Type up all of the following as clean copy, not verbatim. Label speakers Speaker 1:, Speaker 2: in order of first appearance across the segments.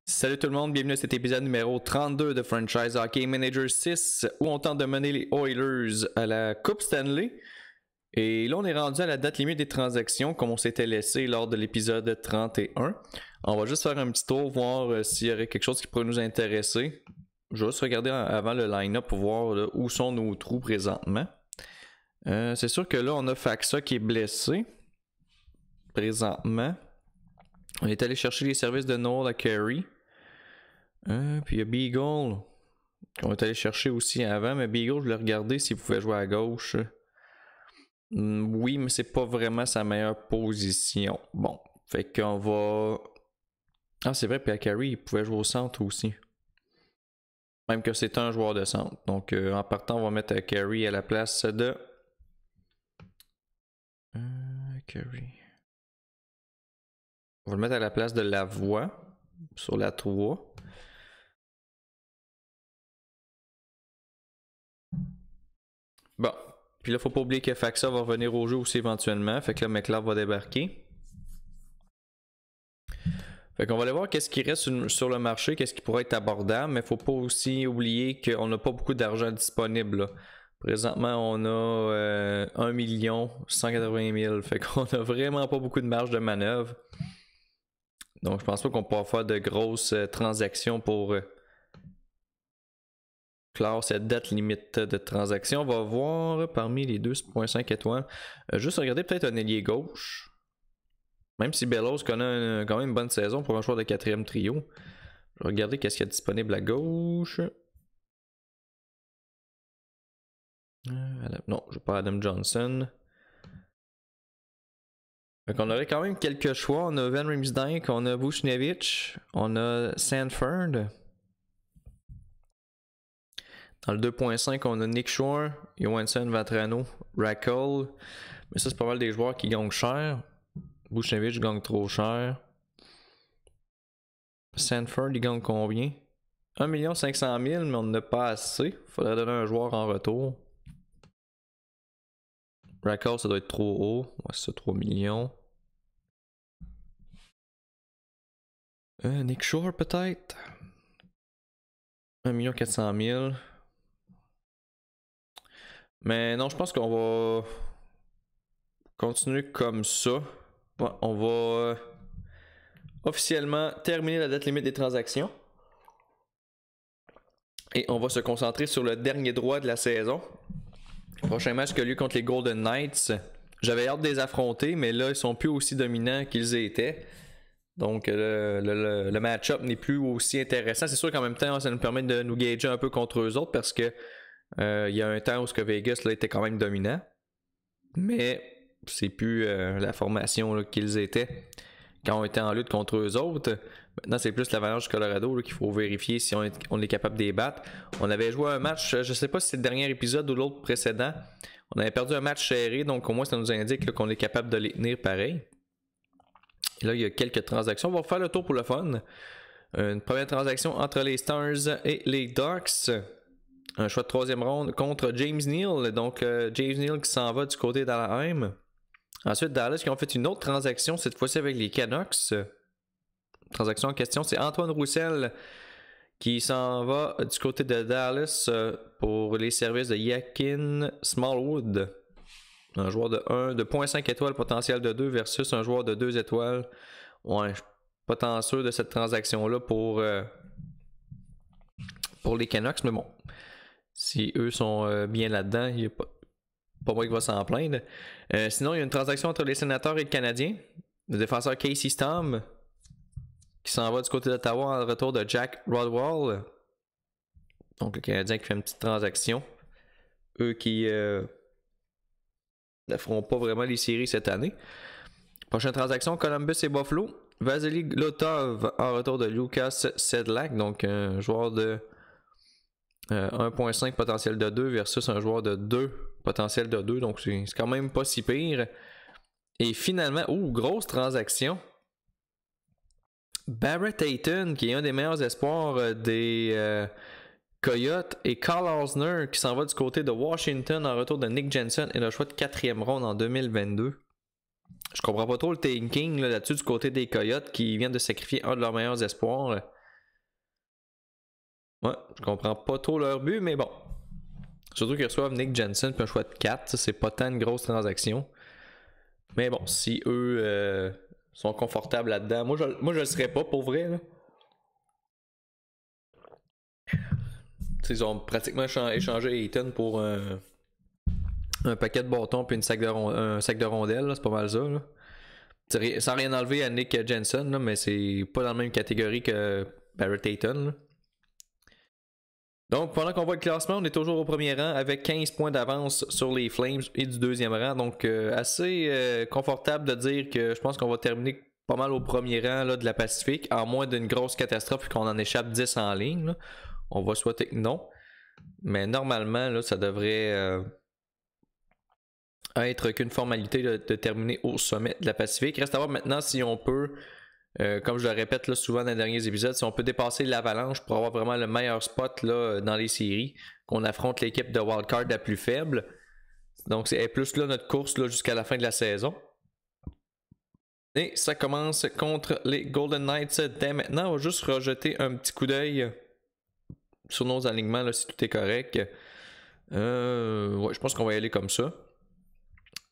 Speaker 1: Salut tout le monde, bienvenue à cet épisode numéro 32 de Franchise Hockey Manager 6 où on tente de mener les Oilers à la Coupe Stanley. Et là on est rendu à la date limite des transactions comme on s'était laissé lors de l'épisode 31. On va juste faire un petit tour, voir s'il y aurait quelque chose qui pourrait nous intéresser. Je vais juste regarder avant le line-up pour voir là, où sont nos trous présentement. C'est sûr que là on a Faksa qui est blessé présentement. On est allé chercher les services de Noel à Carey. Puis il y a Beagle qu'on est allé chercher aussi avant, mais Beagle, je l'ai regardé s'il pouvait jouer à gauche. Oui, mais c'est pas vraiment sa meilleure position. Bon, fait qu'on va... Ah, c'est vrai, puis à Carey, il pouvait jouer au centre aussi. Même que c'est un joueur de centre. Donc, en partant, on va mettre Carey à la place de... Carey... On va le mettre à la place de Lavoie, sur la 3. Bon, puis là, faut pas oublier que Faksa va revenir au jeu aussi éventuellement. Fait que là, McLeod va débarquer. Fait qu'on va aller voir qu'est-ce qui reste sur le marché, qu'est-ce qui pourrait être abordable, mais faut pas aussi oublier qu'on n'a pas beaucoup d'argent disponible. Là. Présentement, on a 1 180 000. Fait qu'on a vraiment pas beaucoup de marge de manœuvre. Donc, je pense pas qu'on pourra faire de grosses transactions pour clore cette date limite de transaction. On va voir parmi les 2.5 étoiles. Juste regarder peut-être un ailier gauche. Même si Bellows connaît quand même une bonne saison pour un joueur de 4e trio. Je vais regarder qu'est-ce qu'il y a disponible à gauche. Non, je veux pas Adam Johnson. Donc on aurait quand même quelques choix. On a Van Riemsdyk, on a Buchnevich, on a Sanford. Dans le 2.5, on a Nick Shore, Johansson, Vatrano, Rackle. Mais ça, c'est pas mal des joueurs qui gagnent cher. Buchnevich gagne trop cher. Sanford, il gagne combien? 1 500 000, mais on n'a pas assez. Faudrait donner un joueur en retour. Rackle, ça doit être trop haut. Ouais, c'est ça, 3 millions. Nick Shore, peut-être? 1 400 000. Mais non, je pense qu'on va continuer comme ça. Ouais, on va officiellement terminer la date limite des transactions. Et on va se concentrer sur le dernier droit de la saison. Le prochain match qui a lieu contre les Golden Knights. J'avais hâte de les affronter, mais là, ils sont plus aussi dominants qu'ils étaient. Donc, le match-up n'est plus aussi intéressant. C'est sûr qu'en même temps, ça nous permet de nous gager un peu contre eux autres parce que il y a un temps où Vegas là, était quand même dominant. Mais c'est plus la formation là, qu'ils étaient quand on était en lutte contre eux autres. Maintenant, c'est plus l'Avalanche du Colorado qu'il faut vérifier si on est capable de les battre. On avait joué un match, je sais pas si c'est le dernier épisode ou l'autre précédent. On avait perdu un match serré, donc au moins ça nous indique qu'on est capable de les tenir pareil. Et là, il y a quelques transactions. On va faire le tour pour le fun. Une première transaction entre les Stars et les Ducks. Un choix de 3e ronde contre James Neal. Donc, James Neal qui s'en va du côté d'Anaheim. Ensuite, Dallas qui ont fait une autre transaction, cette fois-ci avec les Canucks. Transaction en question, c'est Antoine Roussel qui s'en va du côté de Dallas pour les services de Yakin Smallwood. Un joueur de 0.5 étoiles, potentiel de 2 versus un joueur de 2 étoiles. Ouais, je suis pas tant sûr de cette transaction-là pour les Canucks, mais bon. Si eux sont bien là-dedans, il n'y a pas moi qui va s'en plaindre. Sinon, il y a une transaction entre les Sénateurs et le Canadien. Le défenseur Casey Stom qui s'en va du côté d'Ottawa en retour de Jack Rodwell. Donc le Canadien qui fait une petite transaction. Eux qui ne feront pas vraiment les séries cette année. Prochaine transaction, Columbus et Buffalo. Vasily Glotov en retour de Lucas Sedlak. Donc un joueur de 1.5 potentiel de 2 versus un joueur de 2 potentiel de 2. Donc c'est quand même pas si pire. Et finalement, grosse transaction. Barrett Hayton, qui est un des meilleurs espoirs des Coyotes, et Carl Osner qui s'en va du côté de Washington en retour de Nick Jensen et le choix de 4e ronde en 2022. Je comprends pas trop le thinking là-dessus du côté des Coyotes qui viennent de sacrifier un de leurs meilleurs espoirs. Ouais, je comprends pas trop leur but, mais bon. Surtout qu'ils reçoivent Nick Jensen puis un choix de 4, c'est pas tant une grosse transaction. Mais bon, si eux sont confortables là-dedans, moi je le serais pas pour vrai. Là. Ils ont pratiquement échangé Ayton pour un paquet de bâtons puis un sac de rondelles, c'est pas mal ça. Là. Sans rien enlever à Nick Jensen, là, mais c'est pas dans la même catégorie que Barrett Ayton. Là. Donc, pendant qu'on voit le classement, on est toujours au premier rang avec 15 points d'avance sur les Flames et du deuxième rang. Donc, assez confortable de dire que je pense qu'on va terminer pas mal au premier rang là, de la Pacifique, à moins d'une grosse catastrophe et qu'on en échappe 10 en ligne. Là. On va souhaiter que non. Mais normalement, là, ça devrait être qu'une formalité de terminer au sommet de la Pacifique. Reste à voir maintenant si on peut... comme je le répète là, souvent dans les derniers épisodes, si on peut dépasser l'Avalanche pour avoir vraiment le meilleur spot là, dans les séries, qu'on affronte l'équipe de wildcard la plus faible. Donc c'est plus là notre course là, jusqu'à la fin de la saison. Et ça commence contre les Golden Knights dès maintenant. On va juste rejeter un petit coup d'œil sur nos alignements là, si tout est correct. Ouais, je pense qu'on va y aller comme ça.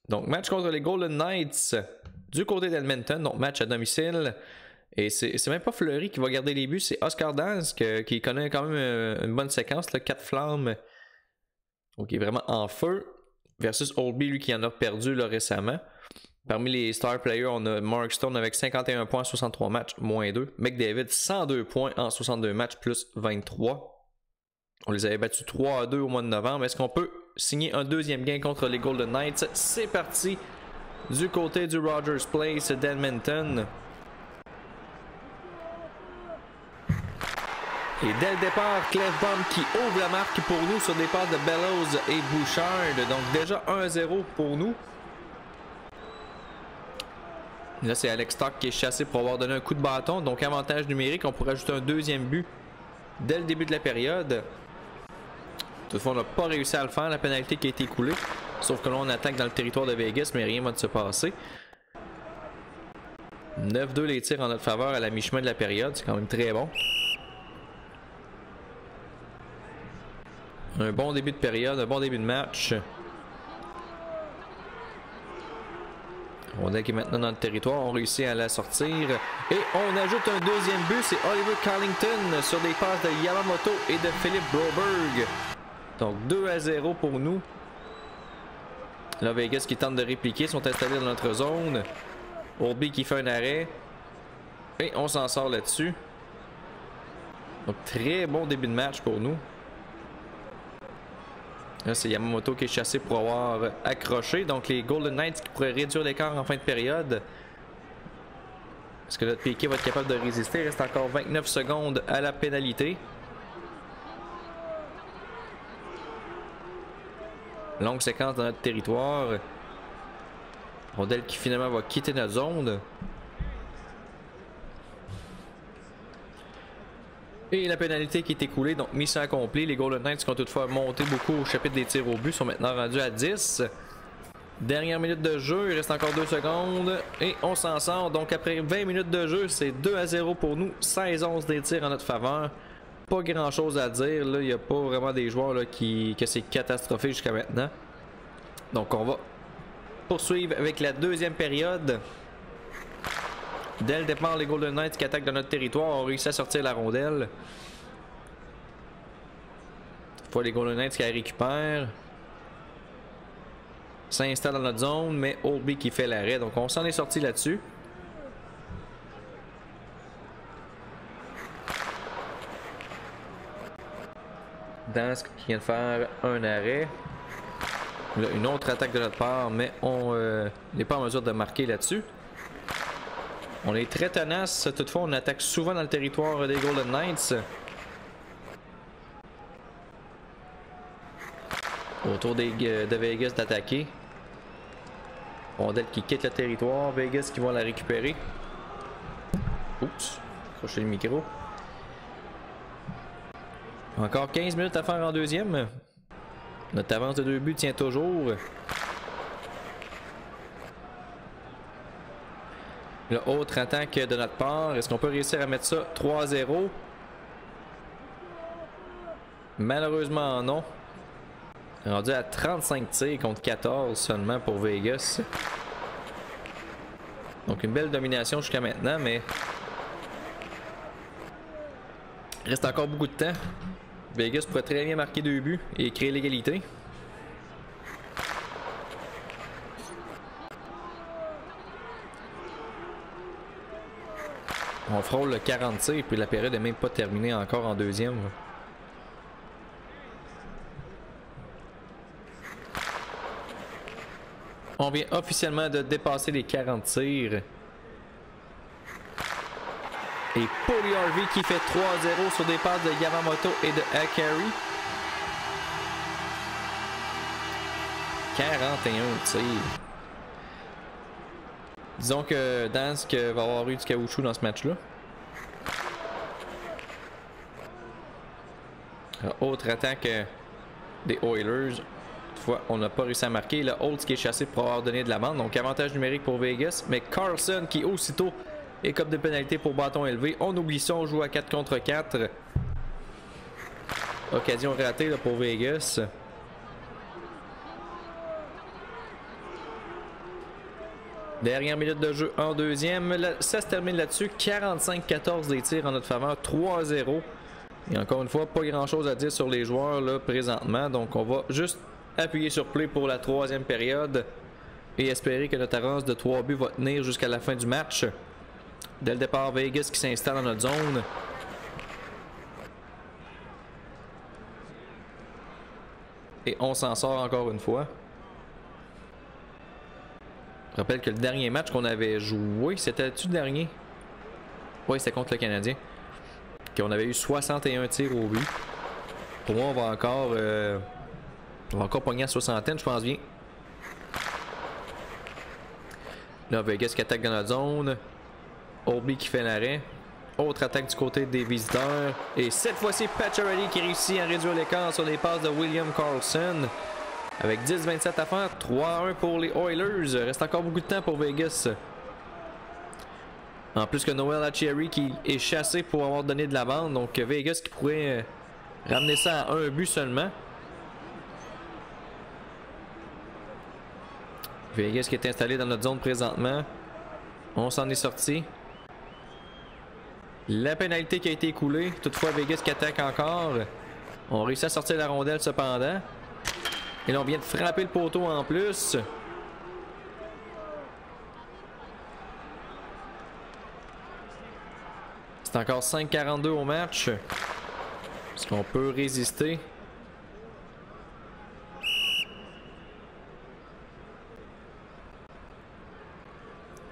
Speaker 1: Donc match contre les Golden Knights. Du côté d'Edmonton, donc match à domicile. Et c'est même pas Fleury qui va garder les buts, c'est Oscar Dansk qui connaît quand même une bonne séquence, là, 4 flammes. Donc il est vraiment en feu. Versus Oldby, lui qui en a perdu là, récemment. Parmi les star players, on a Mark Stone avec 51 points en 63 matchs, moins 2. McDavid, 102 points en 62 matchs, plus 23. On les avait battus 3-2 au mois de novembre. Est-ce qu'on peut signer un deuxième gain contre les Golden Knights? C'est parti! Du côté du Rogers Place d'Edmonton. Et dès le départ, Clefbaum qui ouvre la marque pour nous sur des passes de Bellows et Bouchard. Donc déjà 1-0 pour nous. Là, c'est Alex Stock qui est chassé pour avoir donné un coup de bâton. Donc avantage numérique, on pourrait ajouter un deuxième but dès le début de la période. Toutefois, on n'a pas réussi à le faire, la pénalité qui a été écoulée. Sauf que là, on attaque dans le territoire de Vegas, mais rien va de se passer. 9-2 les tirs en notre faveur à la mi-chemin de la période. C'est quand même très bon. Un bon début de période, un bon début de match. Rondelle qui est maintenant dans le territoire. On réussit à la sortir. Et on ajoute un deuxième but. C'est Oliver Carlington sur des passes de Yamamoto et de Philippe Broberg. Donc 2-0 pour nous. Là, Vegas qui tente de répliquer, sont installés dans notre zone. Oldby qui fait un arrêt. Et on s'en sort là-dessus. Donc très bon début de match pour nous. Là, c'est Yamamoto qui est chassé pour avoir accroché. Donc les Golden Knights qui pourraient réduire l'écart en fin de période. Est-ce que notre Piquet va être capable de résister? Il reste encore 29 secondes à la pénalité. Longue séquence dans notre territoire. Rondelle qui finalement va quitter notre zone. Et la pénalité qui est écoulée, donc mission accomplie. Les Golden Knights qui ont toutefois monté beaucoup au chapitre des tirs au but sont maintenant rendus à 10. Dernière minute de jeu, il reste encore 2 secondes. Et on s'en sort. Donc après 20 minutes de jeu, c'est 2-0 pour nous. 16-11 des tirs en notre faveur. Pas grand chose à dire. Là, il n'y a pas vraiment des joueurs là, que c'est catastrophique jusqu'à maintenant. Donc on va poursuivre avec la deuxième période. Dès le départ, les Golden Knights qui attaquent dans notre territoire ont réussi à sortir la rondelle. Cette fois, les Golden Knights qui la récupèrent. S'installe dans notre zone, mais Oldby qui fait l'arrêt. Donc on s'en est sorti là-dessus. Dansk qui vient de faire un arrêt. Là, une autre attaque de notre part, mais on n'est pas en mesure de marquer là-dessus. On est très tenace, toutefois on attaque souvent dans le territoire des Golden Knights. Autour de Vegas d'attaquer. Rondelle qui quitte le territoire, Vegas qui va la récupérer. Oups, accrocher le micro. Encore 15 minutes à faire en deuxième. Notre avance de 2 buts tient toujours. Le autre attaque de notre part. Est-ce qu'on peut réussir à mettre ça 3-0? Malheureusement non. Rendu à 35 tirs contre 14 seulement pour Vegas. Donc une belle domination jusqu'à maintenant, mais il reste encore beaucoup de temps. Vegas pourrait très bien marquer 2 buts et créer l'égalité. On frôle le 40 tirs, puis la période n'est même pas terminée encore en deuxième. On vient officiellement de dépasser les 40 tirs. Et Paulie Harvey qui fait 3-0 sur des passes de Yamamoto et de Akari. 41 tirs. Disons que Dansk va avoir eu du caoutchouc dans ce match-là. Autre attaque des Oilers. Toutefois, on n'a pas réussi à marquer. Le Holtz qui est chassé pour avoir donné de la bande. Donc avantage numérique pour Vegas. Mais Carlson qui aussitôt écope de pénalité pour bâton élevé. On oublie ça, on joue à 4 contre 4. Occasion ratée là, pour Vegas. Dernière minute de jeu en deuxième. Ça se termine là-dessus. 45-14 des tirs en notre faveur. 3-0. Et encore une fois, pas grand-chose à dire sur les joueurs là, présentement. Donc on va juste appuyer sur play pour la troisième période. Et espérer que notre avance de 3 buts va tenir jusqu'à la fin du match. Dès le départ, Vegas qui s'installe dans notre zone. Et on s'en sort encore une fois. Je rappelle que le dernier match qu'on avait joué, c'était-tu le dernier? Oui, c'était contre le Canadien. Qu'on avait eu 61 tirs au but. Pour moi, on va encore pogner à soixantaine, je pense bien. Là, Vegas qui attaque dans notre zone. Obi qui fait l'arrêt. Autre attaque du côté des visiteurs. Et cette fois-ci, Pacioretty qui réussit à réduire l'écart sur les passes de William Karlsson. Avec 10-27 à faire, 3-1 pour les Oilers. Reste encore beaucoup de temps pour Vegas. En plus que Noel Acciari qui est chassé pour avoir donné de la bande. Donc Vegas qui pourrait ramener ça à un but seulement. Vegas qui est installé dans notre zone présentement. On s'en est sorti. La pénalité qui a été écoulée. Toutefois, Vegas qui attaque encore. On réussit à sortir la rondelle cependant. Et là, on vient de frapper le poteau en plus. C'est encore 5-42 au match. Est-ce qu'on peut résister?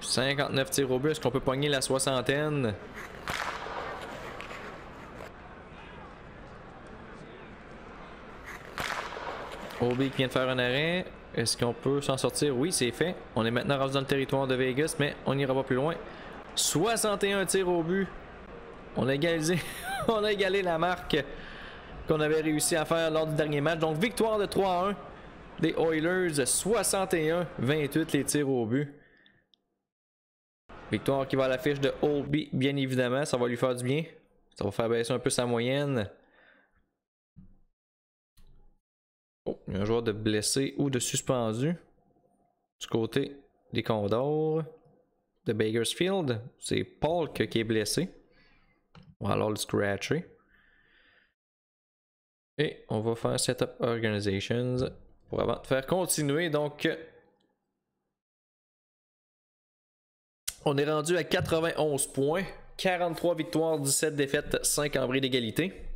Speaker 1: « 59 tirs au but. Est-ce qu'on peut pogner la soixantaine? » Obi qui vient de faire un arrêt. Est-ce qu'on peut s'en sortir? Oui, c'est fait. On est maintenant rendu dans le territoire de Vegas, mais on n'ira pas plus loin. 61 tirs au but. On a égalisé. On a égalé la marque qu'on avait réussi à faire lors du dernier match. Donc, victoire de 3-1 des Oilers. 61-28 les tirs au but. Victoire qui va à l'affiche de Obi, bien évidemment. Ça va lui faire du bien. Ça va faire baisser un peu sa moyenne. Oh, il y a un joueur de blessé ou de suspendu du côté des Condors de Bakersfield. C'est Paul qui est blessé. On va alors le scratcher. Et on va faire Setup Organizations pour avant de faire continuer. Donc, on est rendu à 91 points. 43 victoires, 17 défaites, 5 en bris d'égalité.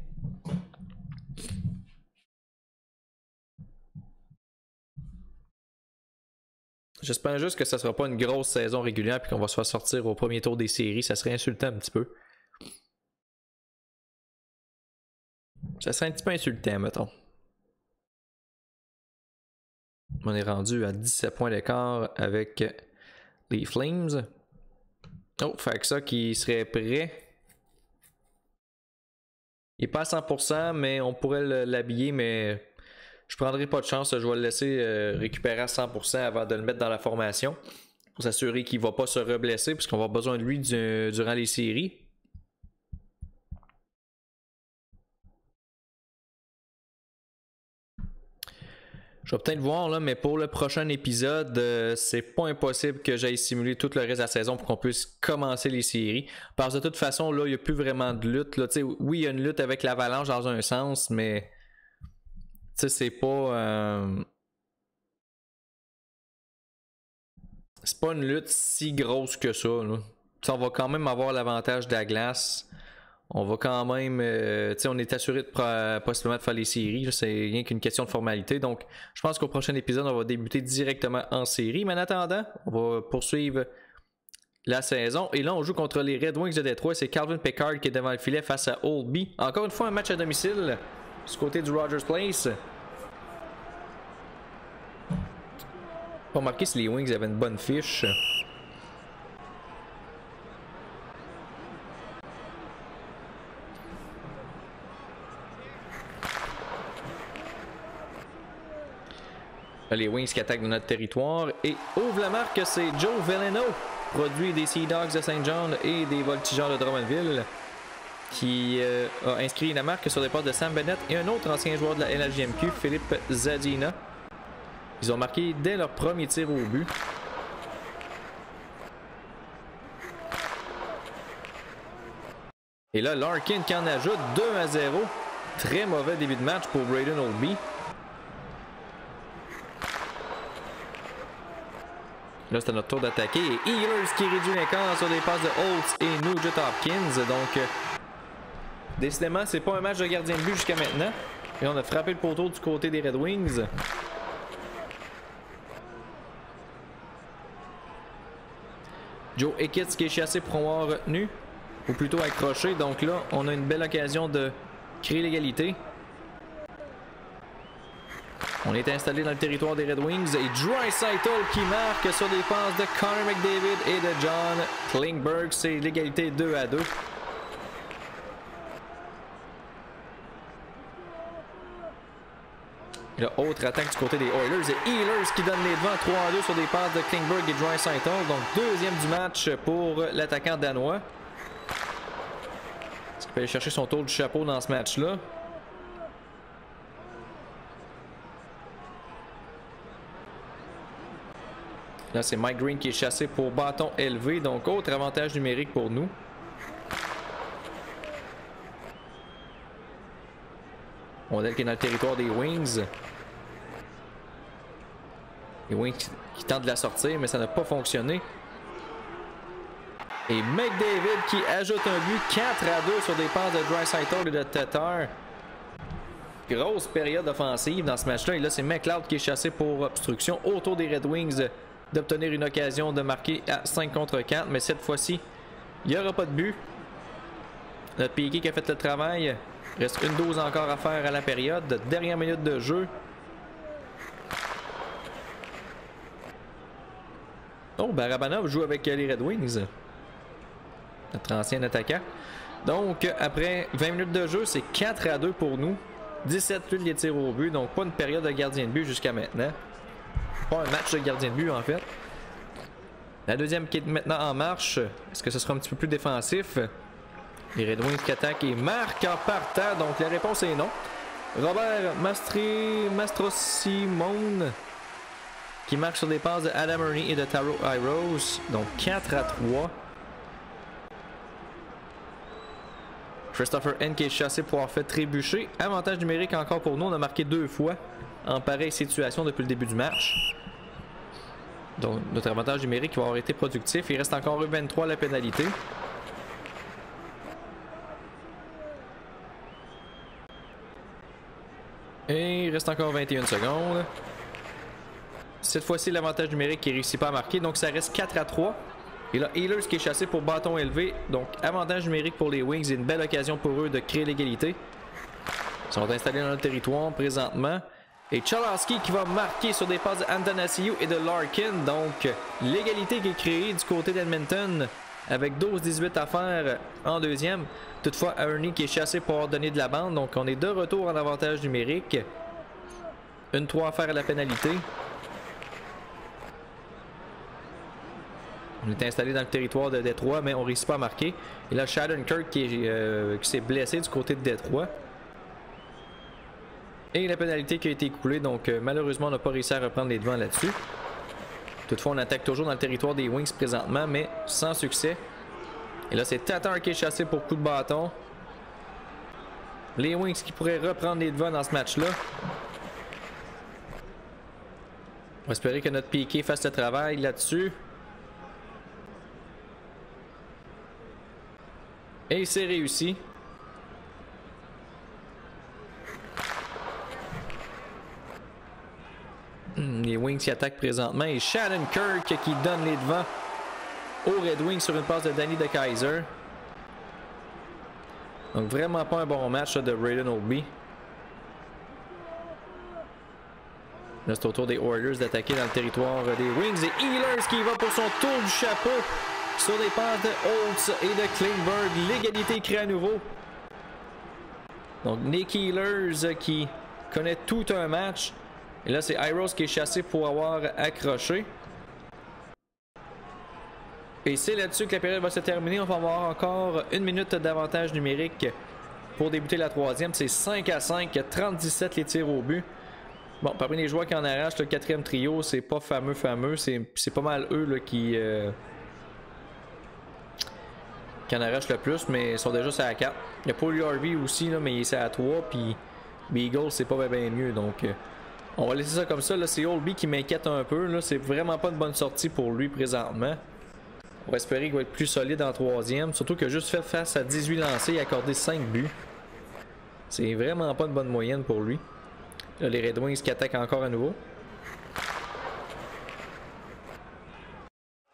Speaker 1: J'espère juste que ça sera pas une grosse saison régulière et qu'on va se faire sortir au premier tour des séries. Ça serait insultant un petit peu. Ça serait un petit peu insultant, mettons. On est rendu à 17 points d'écart avec les Flames. Oh, fait que ça qui serait prêt. Il est pas à 100%, mais on pourrait l'habiller, mais je prendrai pas de chance. Je vais le laisser récupérer à 100% avant de le mettre dans la formation. Pour s'assurer qu'il ne va pas se reblesser, puisqu'on va avoir besoin de lui durant les séries. Je vais peut-être voir, là, mais pour le prochain épisode, c'est pas impossible que j'aille simuler tout le reste de la saison pour qu'on puisse commencer les séries. Parce que de toute façon, là, il n'y a plus vraiment de lutte. Là. Oui, il y a une lutte avec l'Avalanche dans un sens, mais c'est pas... C'est pas une lutte si grosse que ça. Là. On va quand même avoir l'avantage de la glace. On va quand même, on est assuré de possiblement de faire les séries. C'est rien qu'une question de formalité. Donc, je pense qu'au prochain épisode, on va débuter directement en série. Mais en attendant, on va poursuivre la saison. Et là, on joue contre les Red Wings de Détroit. C'est Calvin Pickard qui est devant le filet face à Oldby. Encore une fois, un match à domicile du côté du Rogers Place. Pas remarqué si les Wings avaient une bonne fiche. Les Wings qui attaquent de notre territoire et ouvre la marque, c'est Joe Veleno, produit des Sea Dogs de Saint John et des Voltigeurs de Drummondville, qui a inscrit la marque sur des passes de Sam Bennett et un autre ancien joueur de la LHJMQ, Philippe Zadina. Ils ont marqué dès leur premier tir au but. Et là, Larkin qui en ajoute 2-0. Très mauvais début de match pour Braden Oldby. Là, c'est à notre tour d'attaquer. Et Ehlers qui réduit l'écart sur des passes de Holtz et Nugent Hopkins. Donc, décidément, c'est pas un match de gardien de but jusqu'à maintenant. Et on a frappé le poteau du côté des Red Wings. Joe Hicketts qui est chassé pour avoir retenu, ou plutôt accroché. Donc là, on a une belle occasion de créer l'égalité. On est installé dans le territoire des Red Wings et Draisaitl qui marque sur des passes de Connor McDavid et de John Klingberg. C'est l'égalité 2-2. Là, autre attaque du côté des Oilers et Ehlers qui donne les devants 3-2 sur des passes de Klingberg et Draisaitl. Donc deuxième du match pour l'attaquant danois. Est-ce qu'il peut aller chercher son tour du chapeau dans ce match-là? Là, c'est Mike Green qui est chassé pour bâton élevé. Donc, autre avantage numérique pour nous. Ondel qui est dans le territoire des Wings. Les Wings qui tentent de la sortir, mais ça n'a pas fonctionné. Et McDavid qui ajoute un but 4-2 sur des passes de Draisaitl et de Tatar. Grosse période offensive dans ce match-là. Et là, c'est McLeod qui est chassé pour obstruction autour des Red Wings d'obtenir une occasion de marquer à 5 contre 4. Mais cette fois-ci, il n'y aura pas de but. Notre Piqué qui a fait le travail. Il reste une dose encore à faire à la période. Dernière minute de jeu. Oh, Barabanov joue avec les Red Wings. Notre ancien attaquant. Donc, après 20 minutes de jeu, c'est 4-2 pour nous. 17-8 les tirs au but. Donc, pas une période de gardien de but jusqu'à maintenant. Pas un match de gardien de but, en fait. La deuxième qui est maintenant en marche. Est-ce que ce sera un petit peu plus défensif? Les Red Wings qui attaquent et marquent en partant. Donc, la réponse est non. Robert Mastrosimone qui marque sur des passes de Adam Ernie et de Taro Iros. Donc, 4-3. Christopher N qui est chassé pour avoir fait trébucher. Avantage numérique encore pour nous. On a marqué 2 fois en pareille situation depuis le début du match. Donc, notre avantage numérique va avoir été productif. Il reste encore 23 à la pénalité. Et il reste encore 21 secondes. Cette fois-ci, l'avantage numérique qui ne réussit pas à marquer. Donc, ça reste 4-3. Et là, Ehlers qui est chassé pour bâton élevé. Donc, avantage numérique pour les Wings et une belle occasion pour eux de créer l'égalité. Ils sont installés dans le territoire présentement. Et Cholowski qui va marquer sur des passes de Antanasiou et de Larkin. Donc, l'égalité qui est créée du côté d'Edmonton avec 12-18 à faire en deuxième. Toutefois, Ernie qui est chassé pour avoir donné de la bande. Donc, on est de retour en avantage numérique. 1-3 à faire à la pénalité. On est installé dans le territoire de Détroit, mais on ne réussit pas à marquer. Et là, Shattenkirk qui s'est blessé du côté de Détroit. Et la pénalité qui a été coulée, donc malheureusement on n'a pas réussi à reprendre les devants là-dessus. Toutefois on attaque toujours dans le territoire des Wings présentement, mais sans succès. Et là c'est Tatar qui est chassé pour coup de bâton. Les Wings qui pourraient reprendre les devants dans ce match-là. On va espérer que notre Piqué fasse le travail là-dessus. Et c'est réussi. Les Wings qui attaquent présentement. Et Shannon Kirk qui donne les devants aux Red Wings sur une passe de Danny DeKeyser. Donc vraiment pas un bon match là, de Braden Holtby. Là c'est au tour des Oilers d'attaquer dans le territoire des Wings. Et Ehlers qui va pour son tour du chapeau sur les passes de Holtz et de Klingberg. L'égalité crée à nouveau. Donc Nick Ehlers qui connaît tout un match. Et là c'est Iros qui est chassé pour avoir accroché. Et c'est là-dessus que la période va se terminer. On va avoir encore une minute d'avantage numérique pour débuter la troisième. C'est 5-5, 37 les tirs au but. Bon, parmi les joueurs qui en arrachent, le quatrième trio, c'est pas fameux. C'est pas mal eux là, qui en arrachent le plus, mais ils sont déjà sur la 4. Il y a Paul Harvey aussi, là, mais il est à 3. Puis Beagle, c'est pas bien mieux. Donc, on va laisser ça comme ça. C'est Holtby qui m'inquiète un peu. C'est vraiment pas une bonne sortie pour lui présentement. On va espérer qu'il va être plus solide en troisième. Surtout qu'il a juste fait face à 18 lancés et accordé 5 buts. C'est vraiment pas une bonne moyenne pour lui. Là, les Red Wings qui attaquent encore à nouveau.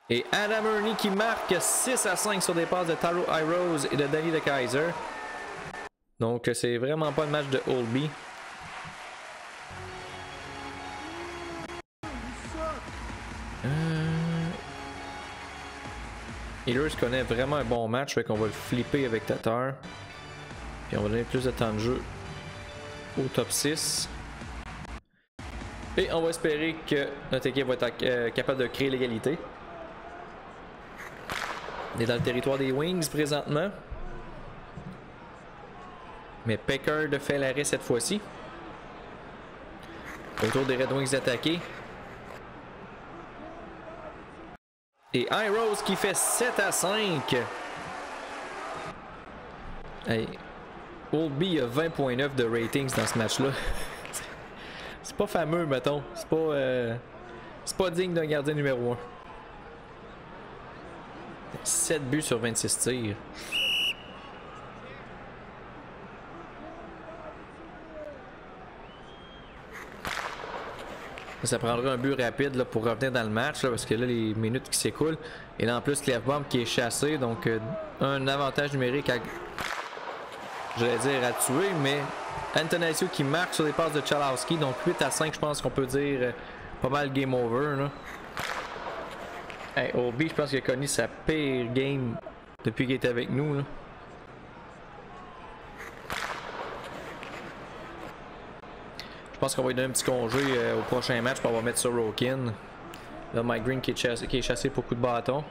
Speaker 1: Et Adam Ernie qui marque 6-5 sur des passes de Taro Iros et de Danny DeKeyser. Donc c'est vraiment pas le match de Holtby. Ehlers connaît vraiment un bon match, fait qu'on va le flipper avec Tatar. Puis on va donner plus de temps de jeu au top 6. Et on va espérer que notre équipe va être capable de créer l'égalité. On est dans le territoire des Wings présentement. Mais Pickard fait l'arrêt cette fois-ci. Autour des Red Wings d'attaquer. Et Iros qui fait 7-5. Hey. Holtby a 20.9 de ratings dans ce match-là. C'est pas fameux, mettons. C'est pas digne d'un gardien numéro 1. 7 buts sur 26 tirs. Ça prendrait un but rapide là, pour revenir dans le match là, parce que là les minutes qui s'écoulent. Et là en plus Clefbaum qui est chassé, donc un avantage numérique à, j'allais dire à tuer, mais Antonaccio qui marque sur les passes de Chalowski, donc 8-5 je pense qu'on peut dire pas mal game over là. Hey, Holtby je pense qu'il a connu sa pire game depuis qu'il était avec nous là. Je pense qu'on va lui donner un petit congé au prochain match, puis on va mettre Sorokin. Là, Mike Green qui est chassé pour coup de bâton.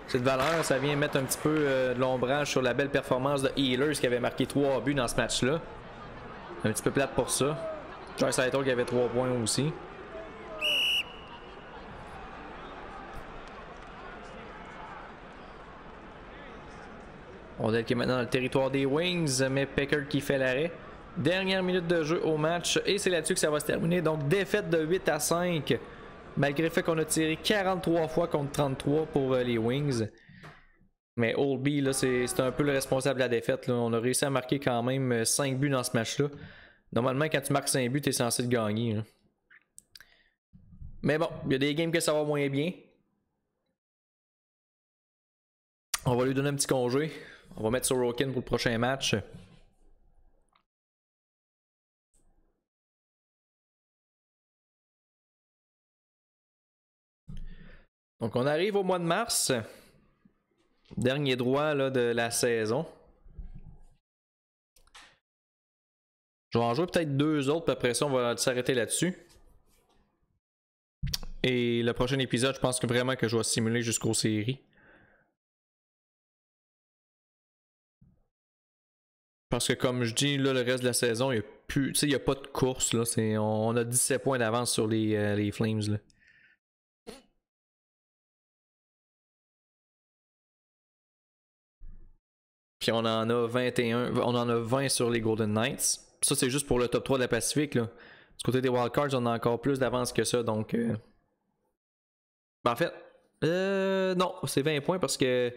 Speaker 1: Cette valeur, ça vient mettre un petit peu de l'ombrage sur la belle performance de Ehlers qui avait marqué 3 buts dans ce match-là. Un petit peu plate pour ça. Draisaitl qui avait 3 points aussi. On est maintenant dans le territoire des Wings, mais Pickard qui fait l'arrêt. Dernière minute de jeu au match et c'est là-dessus que ça va se terminer. Donc défaite de 8-5 malgré le fait qu'on a tiré 43 fois contre 33 pour les Wings. Mais Holtby, là, c'est un peu le responsable de la défaite. Là. On a réussi à marquer quand même 5 buts dans ce match-là. Normalement, quand tu marques 5 buts, tu es censé le gagner. Là. Mais bon, il y a des games que ça va moins bien. On va lui donner un petit congé. On va mettre Sorokin pour le prochain match. Donc on arrive au mois de mars. Dernier droit là, de la saison. Je vais en jouer peut-être 2 autres, puis après ça on va s'arrêter là-dessus. Et le prochain épisode, je pense que vraiment que je vais simuler jusqu'aux séries. Parce que comme je dis, là, le reste de la saison, il n'y a pas de course. Là, on a 17 points d'avance sur les Flames. Là. Puis on en a 21, on en a 20 sur les Golden Knights. Ça, c'est juste pour le top 3 de la Pacifique. Là. Du côté des Wildcards, on a encore plus d'avance que ça. Donc, en fait, non, c'est 20 points parce que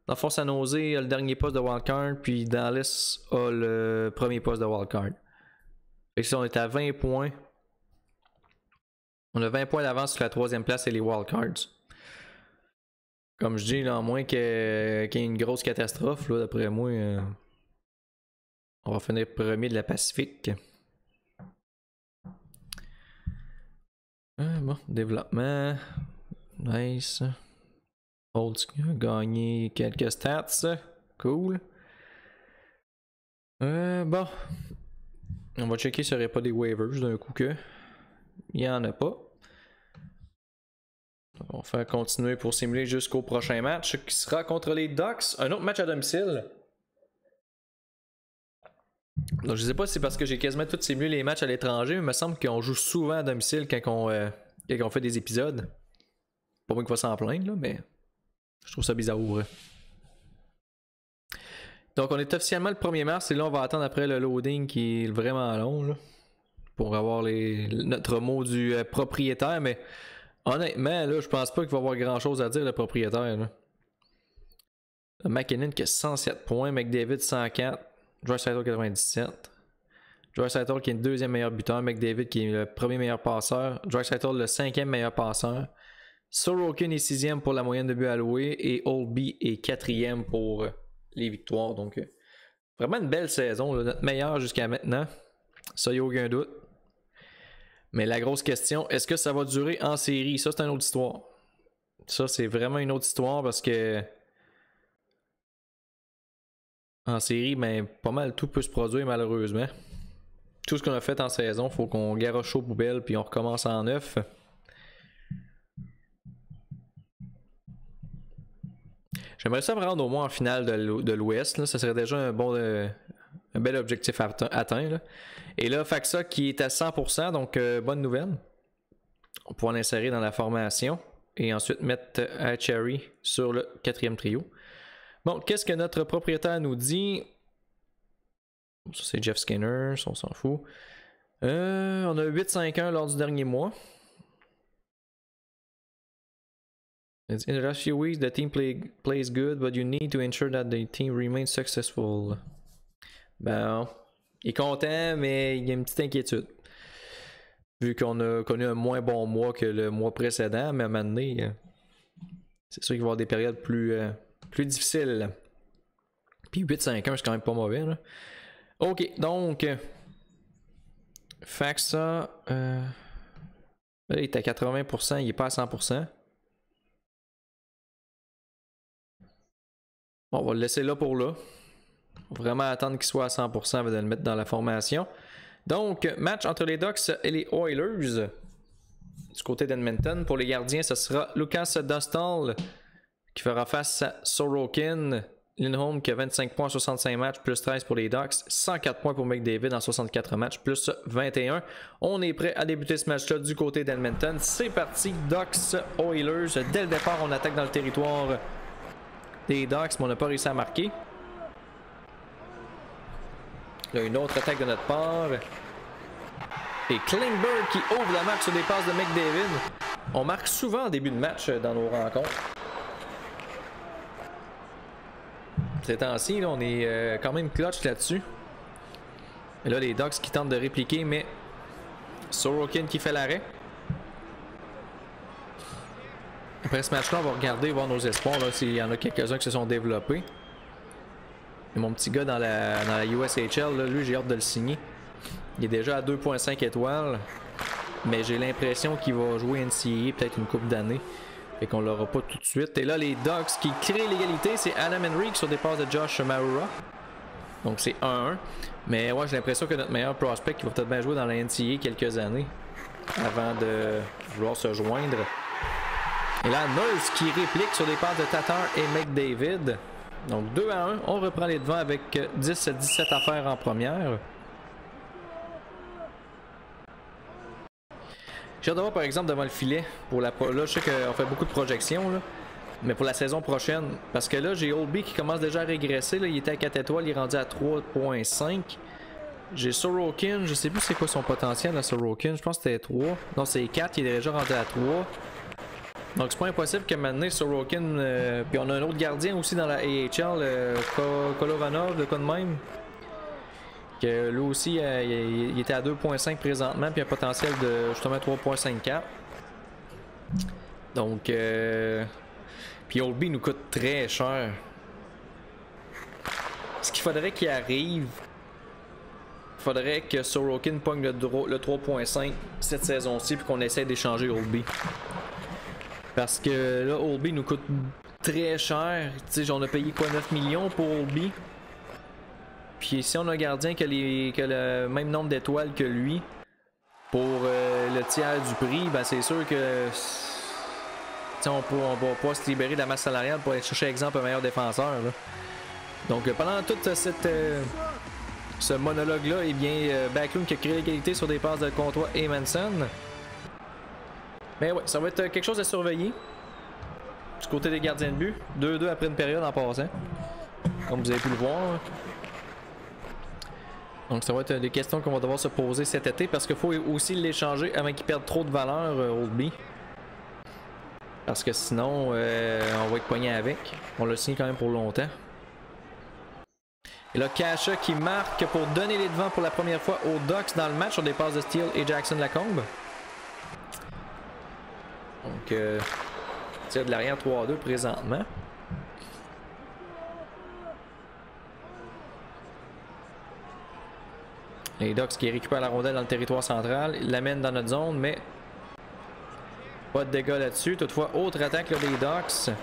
Speaker 1: dans le fond, San Jose a le dernier poste de Wildcard, puis Dallas a le premier poste de Wildcard. Fait que si on est à 20 points, on a 20 points d'avance sur la troisième place et les Wildcards. Comme je dis, là, à moins qu'il y ait une grosse catastrophe, là, d'après moi, on va finir premier de la Pacifique. Bon, développement. Nice. Holtz a gagné quelques stats. Cool. Bon. On va checker s'il n'y aurait pas des waivers d'un coup que. Il n'y en a pas. On va faire continuer pour simuler jusqu'au prochain match qui sera contre les Ducks. Un autre match à domicile. Donc, je sais pas si c'est parce que j'ai quasiment tout simulé les matchs à l'étranger, mais il me semble qu'on joue souvent à domicile quand on fait des épisodes. Pas moi qui va s'en plaindre, là, mais je trouve ça bizarre. Donc, on est officiellement le 1er mars et là, on va attendre après le loading qui est vraiment long là, pour avoir notre mot du propriétaire. Mais honnêtement, là, je pense pas qu'il va y avoir grand chose à dire le propriétaire. Là. McKinnon qui a 107 points, McDavid 104, Draisaitl 97. Draisaitl qui est le deuxième meilleur buteur, McDavid qui est le premier meilleur passeur, Draisaitl le cinquième meilleur passeur. Sorokin est sixième pour la moyenne de buts alloués et Oldby est quatrième pour les victoires. Donc, vraiment une belle saison, là, notre meilleure jusqu'à maintenant. Ça, il n'y a aucun doute. Mais la grosse question, est-ce que ça va durer en série? Ça, c'est une autre histoire. Ça, c'est vraiment une autre histoire parce que en série, ben, pas mal tout peut se produire malheureusement. Tout ce qu'on a fait en saison, il faut qu'on garoche aux poubelles puis on recommence en neuf. J'aimerais ça me rendre au moins en finale de l'Ouest. Ça serait déjà un bel objectif atteint. Là. Et là, Faksa qui est à 100%, donc bonne nouvelle. On pourra l'insérer dans la formation et ensuite mettre Cherry sur le 4e trio. Bon, qu'est-ce que notre propriétaire nous dit? Ça, c'est Jeff Skinner, ça, on s'en fout. On a 8-5-1 lors du dernier mois. In the last few weeks, the team plays good, but you need to ensure that the team remains successful. Bon, il est content, mais il y a une petite inquiétude. Vu qu'on a connu un moins bon mois que le mois précédent, mais à un moment donné, c'est sûr qu'il va y avoir des périodes plus difficiles. Puis 8-5-1, c'est quand même pas mauvais. Là. Ok, donc, Faksa, là, il est à 80%, il est pas à 100%. Bon, on va le laisser là pour là. On va vraiment attendre qu'il soit à 100% avant de le mettre dans la formation. Donc, match entre les Ducks et les Oilers. Du côté d'Edmonton, pour les gardiens, ce sera Lucas Dostal qui fera face à Sorokin. Lindholm qui a 25 points en 65 matchs, plus 13 pour les Ducks. 104 points pour McDavid en 64 matchs, plus 21. On est prêt à débuter ce match-là du côté d'Edmonton. C'est parti, Ducks Oilers. Dès le départ, on attaque dans le territoire des Ducks, mais on n'a pas réussi à marquer. Là, une autre attaque de notre part. Et Klingberg qui ouvre la marque sur des passes de McDavid. On marque souvent en début de match dans nos rencontres. Ces temps-ci, on est quand même clutch là-dessus. Et là, les Ducks qui tentent de répliquer, mais Sorokin qui fait l'arrêt. Après ce match-là, on va regarder, voir nos espoirs, s'il y en a quelques-uns qui se sont développés. Et mon petit gars dans la USHL, là, lui, j'ai hâte de le signer. Il est déjà à 2.5 étoiles, mais j'ai l'impression qu'il va jouer NCAA peut-être une couple d'années. Fait qu'on l'aura pas tout de suite. Et là, les Ducks qui créent l'égalité, c'est Adam Henrique sur des passes de Josh Maura. Donc c'est 1-1. Mais ouais, j'ai l'impression que notre meilleur prospect, qui va peut-être bien jouer dans la NCAA quelques années, avant de vouloir se joindre. Et là, Nurse qui réplique sur des passes de Tatar et McDavid. Donc 2-1, on reprend les devants avec 10-17 à faire en première. J'ai hâte de voir par exemple devant le filet. Là, je sais qu'on fait beaucoup de projections, là, mais pour la saison prochaine. Parce que là, j'ai Oldby qui commence déjà à régresser. Là, il était à 4 étoiles, il est rendu à 3.5. J'ai Sorokin, je sais plus c'est quoi son potentiel à Sorokin. Je pense que c'était 3. Non, c'est 4, il est déjà rendu à 3. Donc c'est pas impossible que maintenant Sorokin. Puis on a un autre gardien aussi dans la AHL, Kolovanov, de quoi de même. Que lui aussi, il était à 2.5 présentement, puis un potentiel de justement 3.54. Donc, puis Oldby nous coûte très cher. Ce qu'il faudrait qu'il arrive, il faudrait que Sorokin pogne le 3.5 cette saison-ci, puis qu'on essaie d'échanger Oldby. Parce que là, Oldby nous coûte très cher. Tu sais, on a payé quoi, 9 millions pour Oldby. Puis si on a un gardien qui a le même nombre d'étoiles que lui, pour le tiers du prix, ben c'est sûr que on va pas se libérer de la masse salariale pour aller chercher, exemple, un meilleur défenseur. Là. Donc pendant tout ce monologue-là, eh bien, Backlund qui a créé l'égalité sur des passes de Comtois et Manson. Mais ouais, ça va être quelque chose à surveiller. Du côté des gardiens de but, 2-2 après une période en passant. Comme vous avez pu le voir. Donc ça va être des questions qu'on va devoir se poser cet été parce qu'il faut aussi l'échanger avant qu'il perde trop de valeur, Oldby. Parce que sinon, on va être poigné avec. On l'a signé quand même pour longtemps. Et là, Kasha qui marque pour donner les devants pour la première fois aux Ducks dans le match sur des passes de Steele et Jackson Lacombe. Donc, tir de l'arrière 3-2 présentement. Les Ducks qui récupèrent la rondelle dans le territoire central, ils l'amènent dans notre zone, mais pas de dégâts là-dessus. Toutefois, autre attaque là, des Ducks.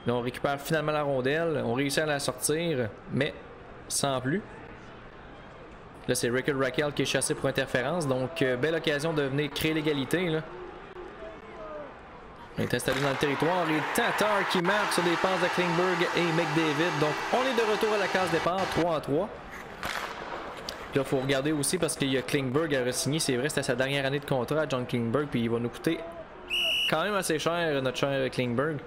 Speaker 1: Là, on récupère finalement la rondelle, on réussit à la sortir, mais sans plus. Là, c'est Rickard Rakell qui est chassé pour interférence, donc belle occasion de venir créer l'égalité. On est installé dans le territoire et Tatar qui marque sur des passes de Klingberg et McDavid. Donc, on est de retour à la case départ, 3-3. Là, il faut regarder aussi parce qu'il y a Klingberg à re-signer. C'est vrai, c'était sa dernière année de contrat à John Klingberg. Puis il va nous coûter quand même assez cher, notre cher Klingberg.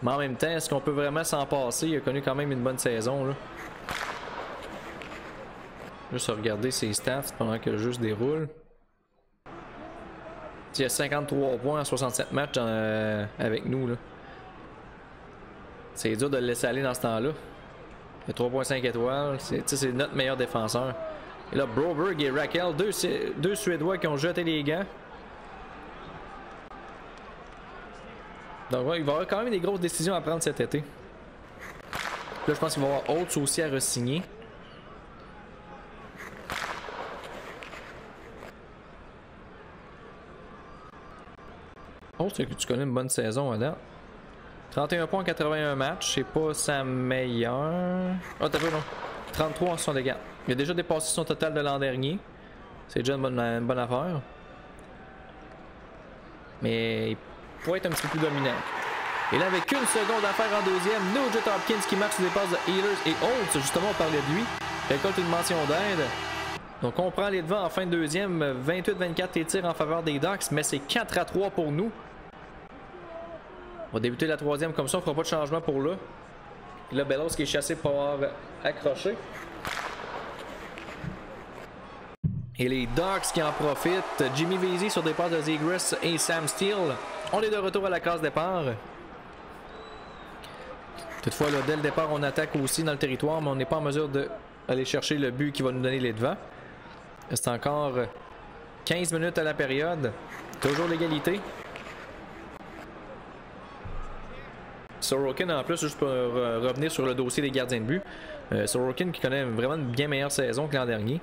Speaker 1: Mais en même temps, est-ce qu'on peut vraiment s'en passer? Il a connu quand même une bonne saison. Là. Juste regarder ses stats pendant que le jeu se déroule. Il y a 53 points en 67 matchs avec nous. C'est dur de le laisser aller dans ce temps-là. Il a 3.5 étoiles. C'est notre meilleur défenseur. Et là, Broberg et Rakell, deux Suédois qui ont jeté les gants. Donc ouais, il va y avoir quand même des grosses décisions à prendre cet été. Là, je pense qu'il va y avoir Holtz aussi à re-signer. Holtz, tu connais une bonne saison à date. 31 points en 81 matchs, c'est pas sa meilleure. Oh, t'as vu, non? 33 en 60 dégâts. Il a déjà dépassé son total de l'an dernier. C'est déjà une bonne affaire. Mais il pourrait être un petit peu plus dominant. Et là, avec une seconde à faire en deuxième, Nugent Hopkins qui marque sur des passes de Ehlers et Holtz. Justement, on parlait de lui. Récolte une mention d'aide. Donc, on prend les devants en fin de deuxième. 28-24 les tirs en faveur des Ducks, mais c'est 4-3 pour nous. On va débuter la troisième comme ça, on fera pas de changement pour là. Et là, Bellows qui est chassé pour avoir accroché. Et les Ducks qui en profitent. Jimmy Vesey sur des passes de Zegras et Sam Steele. On est de retour à la case départ. Toutefois, là, dès le départ, on attaque aussi dans le territoire, mais on n'est pas en mesure d'aller chercher le but qui va nous donner les devants. C'est encore 15 minutes à la période. Toujours l'égalité. Sorokin en plus, juste pour revenir sur le dossier des gardiens de but. Sorokin qui connaît vraiment une bien meilleure saison que l'an dernier.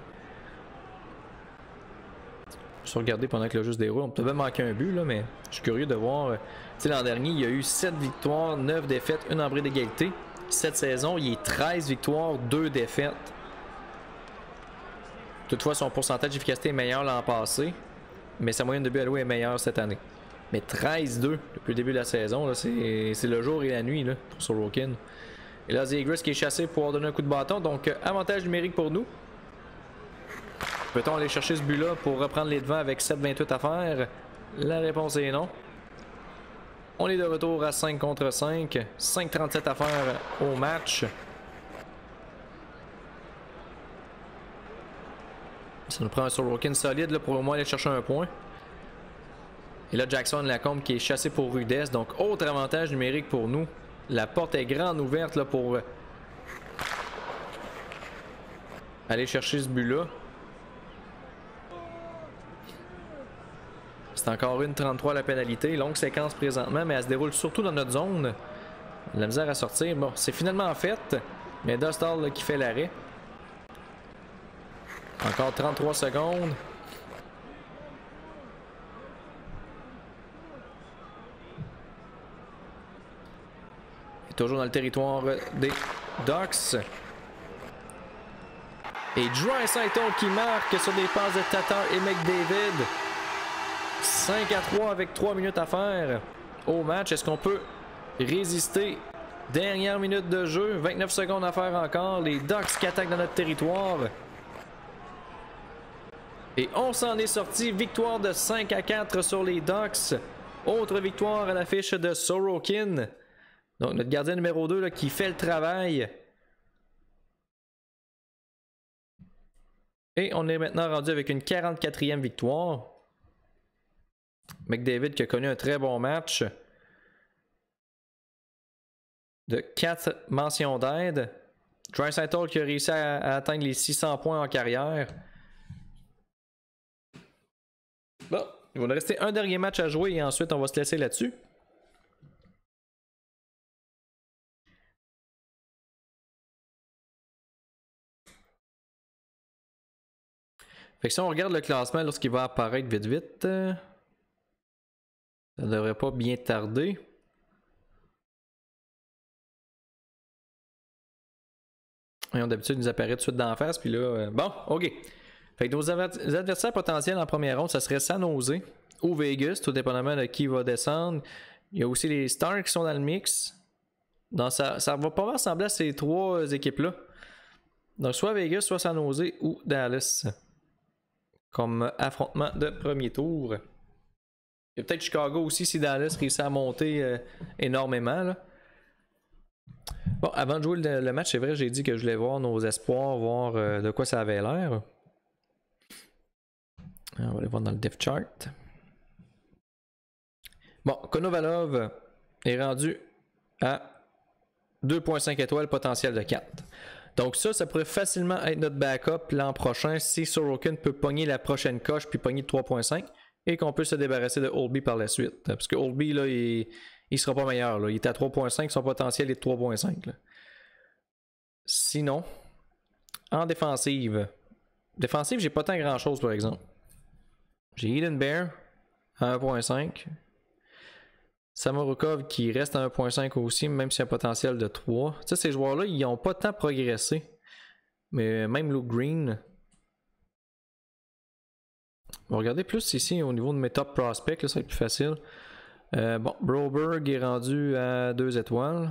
Speaker 1: Je vais regarder pendant que le jeu se déroule. On peut même manquer un but, là, mais je suis curieux de voir. Tu sais, l'an dernier, il y a eu 7 victoires, 9 défaites, une en bris d'égalité. Cette saison, il est 13 victoires, 2 défaites. Toutefois, son pourcentage d'efficacité est meilleur l'an passé, mais sa moyenne de but alloué est meilleure cette année. Mais 13-2 depuis le début de la saison, c'est le jour et la nuit là, pour Sorokin. Et là, Zegras qui est chassé pour donner un coup de bâton. Donc, avantage numérique pour nous. Peut-on aller chercher ce but-là pour reprendre les devants avec 7,28 à faire? La réponse est non. On est de retour à 5 contre 5. 5,37 à faire au match. Ça nous prend un Sorokin solide là, pour au moins aller chercher un point. Et là, Jackson Lacombe qui est chassé pour rudesse. Donc, autre avantage numérique pour nous. La porte est grande ouverte là, pour aller chercher ce but-là. C'est encore une 33 la pénalité. Longue séquence présentement, mais elle se déroule surtout dans notre zone. La misère à sortir. Bon, c'est finalement fait. Mais Dostal qui fait l'arrêt. Encore 33 secondes. Et toujours dans le territoire des Ducks. Et Draisaitl qui marque sur des passes de Tatar et McDavid. 5-3 avec 3 minutes à faire au match. Est-ce qu'on peut résister? Dernière minute de jeu. 29 secondes à faire encore. Les Ducks qui attaquent dans notre territoire. Et on s'en est sorti. Victoire de 5-4 sur les Ducks. Autre victoire à l'affiche de Sorokin. Donc notre gardien numéro 2 là, qui fait le travail. Et on est maintenant rendu avec une 44e victoire. McDavid qui a connu un très bon match. De 4 mentions d'aide. Draisaitl qui a réussi à atteindre les 600 points en carrière. Bon, il va nous rester un dernier match à jouer et ensuite on va se laisser là-dessus. Fait que si on regarde le classement lorsqu'il va apparaître vite vite, ça devrait pas bien tarder. D'habitude, il nous apparaît tout de suite d'en face, puis là, bon, ok. Fait que nos adversaires potentiels en première ronde, ça serait San Jose ou Vegas, tout dépendamment de qui va descendre. Il y a aussi les Stars qui sont dans le mix. Donc ça va pas mal ressembler à ces trois équipes-là. Donc soit Vegas, soit San Jose ou Dallas. Comme affrontement de premier tour. Il y a peut-être Chicago aussi si Dallas réussit à monter énormément. Là. Bon, avant de jouer le match, c'est vrai, j'ai dit que je voulais voir nos espoirs, voir de quoi ça avait l'air. On va aller voir dans le depth chart. Bon, Konovalov est rendu à 2.5 étoiles, potentiel de 4. Donc ça pourrait facilement être notre backup l'an prochain si Sorokin peut pogner la prochaine coche puis pogner de 3.5 et qu'on peut se débarrasser de Holtby par la suite. Parce que Holtby, là, il sera pas meilleur. Là. Il est à 3.5, son potentiel est de 3.5. Sinon, en défensive, j'ai pas tant grand chose par exemple. J'ai Eden Bear à 1.5. Samorukov qui reste à 1.5 aussi, même s'il a un potentiel de 3. Tu sais, ces joueurs-là, ils n'ont pas tant progressé. Mais même Luke Green. On va regarder plus ici au niveau de mes top prospects, là, ça va être plus facile. Bon, Broberg est rendu à 2 étoiles.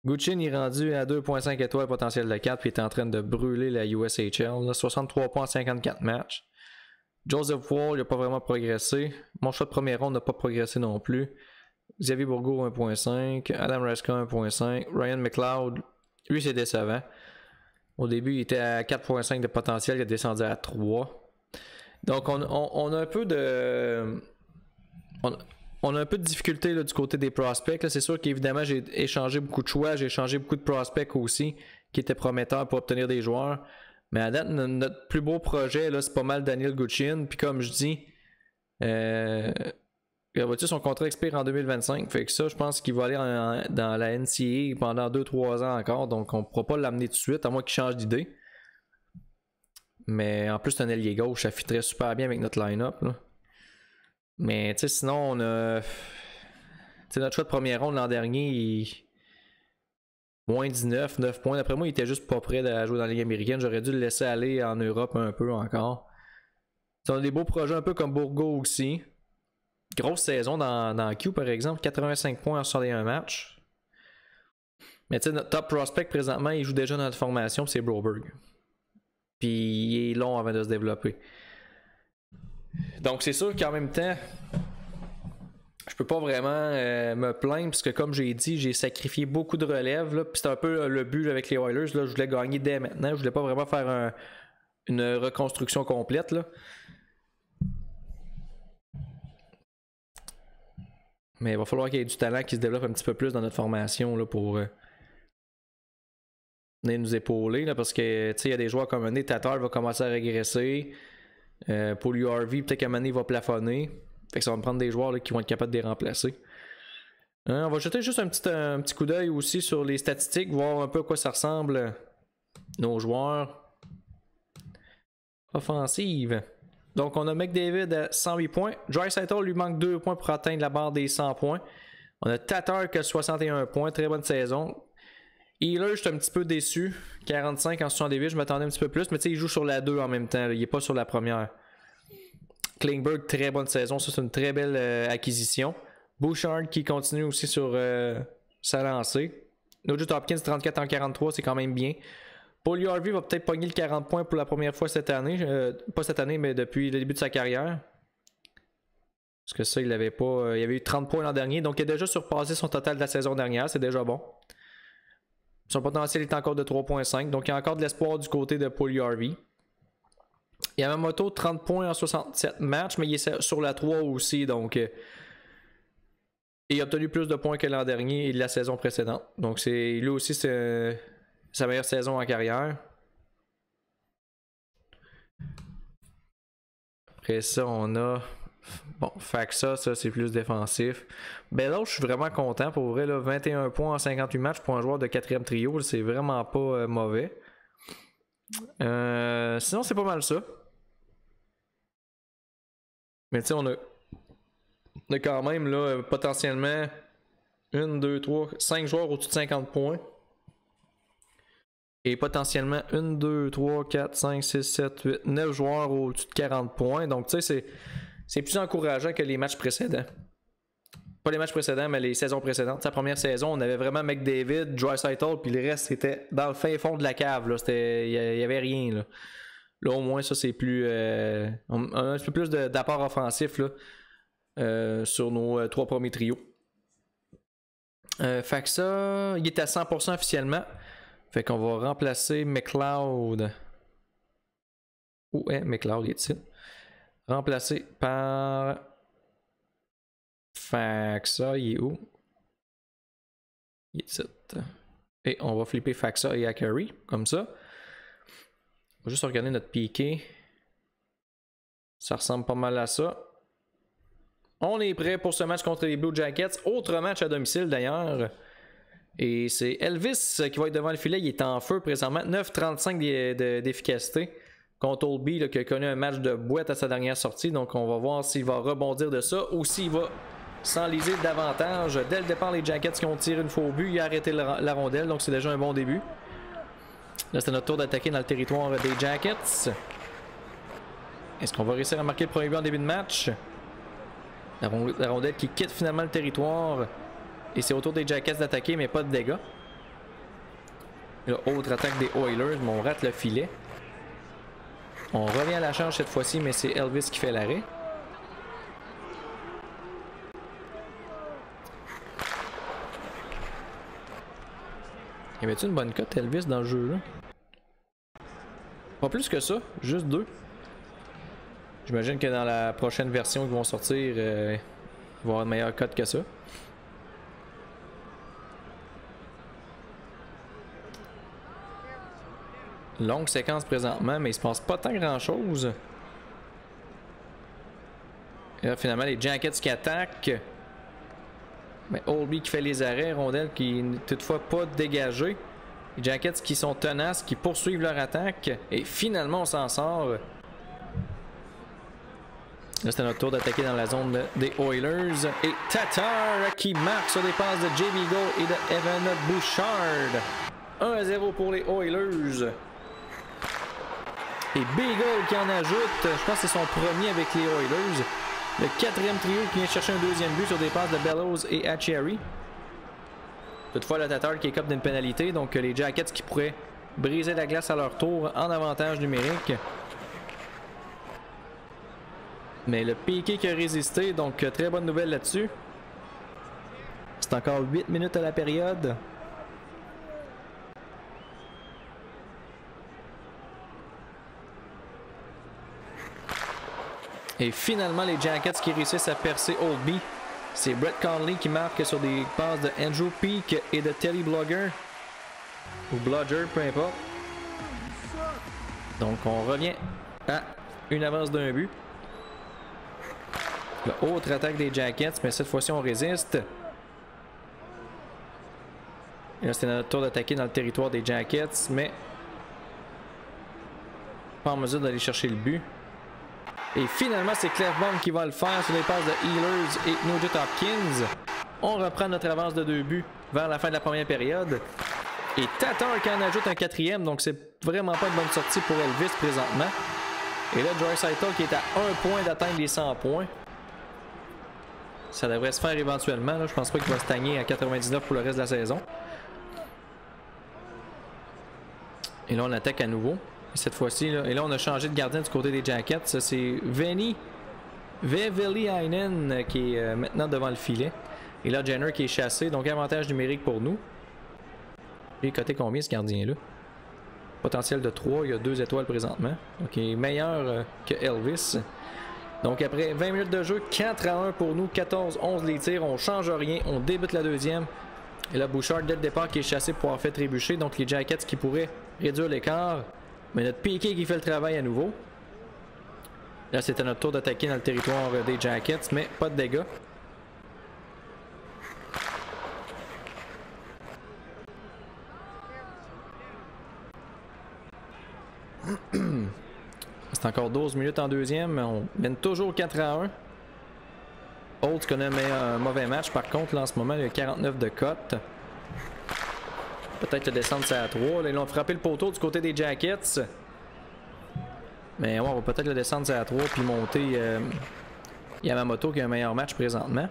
Speaker 1: Guchin est rendu à 2.5 étoiles, potentiel de 4, puis il est en train de brûler la USHL. Là, 63 points en 54 matchs. Joseph Wall n'a pas vraiment progressé. Mon choix de première ronde n'a pas progressé non plus. Xavier Bourgault 1.5. Adam Reska 1.5. Ryan McLeod, lui c'est décevant. Au début il était à 4.5 de potentiel, il est descendu à 3. Donc on a un peu de... On a un peu de difficulté là, du côté des prospects. C'est sûr qu'évidemment j'ai échangé beaucoup de choix, j'ai échangé beaucoup de prospects aussi qui étaient prometteurs pour obtenir des joueurs. Mais à date, notre plus beau projet, là, c'est pas mal Daniel Guchin. Puis comme je dis, son contrat expire en 2025. Fait que ça, je pense qu'il va aller dans la NCAA pendant 2-3 ans encore. Donc on ne pourra pas l'amener tout de suite, à moins qu'il change d'idée. Mais en plus, c'est un ailier gauche, ça fitterait super bien avec notre line-up. Là. Mais tu sais, sinon, on a. Tu sais, notre choix de première ronde l'an dernier, moins 19, 9 points. D'après moi, il était juste pas prêt à jouer dans la Ligue américaine. J'aurais dû le laisser aller en Europe un peu encore. On a des beaux projets un peu comme Bourgault aussi. Grosse saison dans Q par exemple. 85 points en 61 matchs. Mais tu sais, notre top prospect présentement, il joue déjà dans notre formation, c'est Broberg. Puis il est long avant de se développer. Donc c'est sûr qu'en même temps, je peux pas vraiment me plaindre parce que comme j'ai dit, j'ai sacrifié beaucoup de relèves. Puis c'est un peu le but avec les Oilers. Là, je voulais gagner dès maintenant. Je voulais pas vraiment faire une reconstruction complète. Là. Mais il va falloir qu'il y ait du talent qui se développe un petit peu plus dans notre formation là, pour venir nous épauler. Là, parce que il y a des joueurs comme Tatar va commencer à régresser. Pour URV, peut-être qu'à un moment donné, il va plafonner. Fait que ça va me prendre des joueurs là, qui vont être capables de les remplacer. On va jeter juste un petit coup d'œil aussi sur les statistiques, voir un peu à quoi ça ressemble nos joueurs. Offensive. Donc on a McDavid à 108 points. Draisaitl lui manque 2 points pour atteindre la barre des 100 points. On a Tatar qui a 61 points, très bonne saison. Healer, je suis un petit peu déçu. 45 en 78, je m'attendais un petit peu plus, mais tu sais, il joue sur la 2 en même temps, là. Il n'est pas sur la première. Klingberg, très bonne saison, ça c'est une très belle acquisition. Bouchard qui continue aussi sur sa lancée. Nugent Hopkins 34 en 43, c'est quand même bien. Paul Harvey va peut-être pogner le 40 points pour la première fois cette année. Pas cette année, mais depuis le début de sa carrière. Parce que ça, il avait pas. Il avait eu 30 points l'an dernier, donc il a déjà surpassé son total de la saison dernière, c'est déjà bon. Son potentiel est encore de 3.5, donc il y a encore de l'espoir du côté de Paul Harvey. Il y a Yamamoto 30 points en 67 matchs, mais il est sur la 3 aussi, donc il a obtenu plus de points que l'an dernier et de la saison précédente. Donc lui aussi, c'est sa meilleure saison en carrière. Après ça, on a Faksa, ça c'est plus défensif. Bellows, je suis vraiment content pour vrai, là, 21 points en 58 matchs pour un joueur de 4e trio, c'est vraiment pas mauvais. Sinon, c'est pas mal ça. Mais tu sais, on a quand même là, potentiellement 1, 2, 3, 5 joueurs au-dessus de 50 points. Et potentiellement 1, 2, 3, 4, 5, 6, 7, 8, 9 joueurs au-dessus de 40 points. Donc tu sais, c'est plus encourageant que les matchs précédents. Pas les matchs précédents, mais les saisons précédentes. Sa première saison, on avait vraiment McDavid, Draisaitl, puis le reste, c'était dans le fin fond de la cave. Il n'y avait rien. Là, au moins, ça, c'est plus... on a un petit peu plus d'apport offensif là, sur nos 3 premiers trios. Fait que ça, il est à 100% officiellement. Fait qu'on va remplacer McLeod. Où est McLeod, est-il? Remplacé par... Faksa, il est où? Il est ici. Et on va flipper Faksa et Akari, comme ça. On va juste regarder notre piqué. Ça ressemble pas mal à ça. On est prêt pour ce match contre les Blue Jackets. Autre match à domicile d'ailleurs. Et c'est Elvis qui va être devant le filet. Il est en feu présentement. 9,35 d'efficacité. Contre Oldby là, qui a connu un match de boîte à sa dernière sortie. Donc on va voir s'il va rebondir de ça ou s'il va s'enliser davantage. Dès le départ, les Jackets qui ont tiré une faux but, il a arrêté la rondelle. Donc c'est déjà un bon début. Là, c'est notre tour d'attaquer dans le territoire des Jackets. Est-ce qu'on va réussir à marquer le premier but en début de match? La rondelle qui quitte finalement le territoire. Et c'est au tour des Jackets d'attaquer, mais pas de dégâts. Là, autre attaque des Oilers, mais on rate le filet. On revient à la charge cette fois-ci, mais c'est Elvis qui fait l'arrêt. Y avait-tu une bonne cote Elvis dans le jeu là? Pas plus que ça, juste 2. J'imagine que dans la prochaine version qui vont sortir, il va y avoir une meilleure cote que ça. Longue séquence présentement, mais il se passe pas tant grand chose. Et là, finalement, les Jackets qui attaquent. Mais Oldby qui fait les arrêts, rondelle qui n'est toutefois pas dégagée. Les Jackets qui sont tenaces, qui poursuivent leur attaque. Et finalement, on s'en sort. Là, c'est notre tour d'attaquer dans la zone des Oilers. Et Tatar qui marque sur des passes de Jay Beagle et de Evan Bouchard. 1-0 pour les Oilers. Et Beagle qui en ajoute, je pense que c'est son premier avec les Oilers. Le 4e trio qui vient chercher un 2e but sur des passes de Bellows et Acciari. Toutefois, le Tatar qui écope d'une pénalité, donc les Jackets qui pourraient briser la glace à leur tour en avantage numérique. Mais le Piqué qui a résisté, donc très bonne nouvelle là-dessus. C'est encore 8 minutes à la période. Et finalement, les Jackets qui réussissent à percer Oldby. C'est Brett Conley qui marque sur des passes de Andrew Peak et de Telly Blogger. Ou Blogger, peu importe. Donc on revient à une avance d'un but. L'autre attaque des Jackets, mais cette fois-ci on résiste. Et là, c'était notre tour d'attaquer dans le territoire des Jackets, mais pas en mesure d'aller chercher le but. Et finalement, c'est Clefbaum qui va le faire sur les passes de Ehlers et Nugent Hopkins. On reprend notre avance de 2 buts vers la fin de la première période. Et Tatar qui en ajoute un 4e, donc c'est vraiment pas une bonne sortie pour Elvis présentement. Et là, Draisaitl qui est à 1 point d'atteindre les 100 points. Ça devrait se faire éventuellement. Là. Je pense pas qu'il va stagner à 99 pour le reste de la saison. Et là, on attaque à nouveau. Cette fois-ci, et là, on a changé de gardien du côté des Jackets. C'est Veni Vehviläinen qui est maintenant devant le filet. Et là, Jenner qui est chassé. Donc, avantage numérique pour nous. Il est coté combien ce gardien-là? Potentiel de 3. Il y a 2 étoiles présentement. Donc, il est meilleur que Elvis. Donc, après 20 minutes de jeu, 4-1 pour nous. 14-11 les tirs. On change rien. On débute la deuxième. Et là, Bouchard, dès le départ, qui est chassé pour avoir fait trébucher. Donc, les Jackets qui pourraient réduire l'écart. Mais notre Piqué qui fait le travail à nouveau. Là, c'était notre tour d'attaquer dans le territoire des Jackets, mais pas de dégâts. C'est encore 12 minutes en deuxième. On mène toujours 4-1. Holtz connaît un mauvais match. Par contre, là, en ce moment, il y a 49 de cote. Peut-être le descendre ça à 3. Là, ils ont frappé le poteau du côté des Jackets. Mais ouais, on va peut-être le descendre ça à 3 puis monter Yamamoto qui a un meilleur match présentement.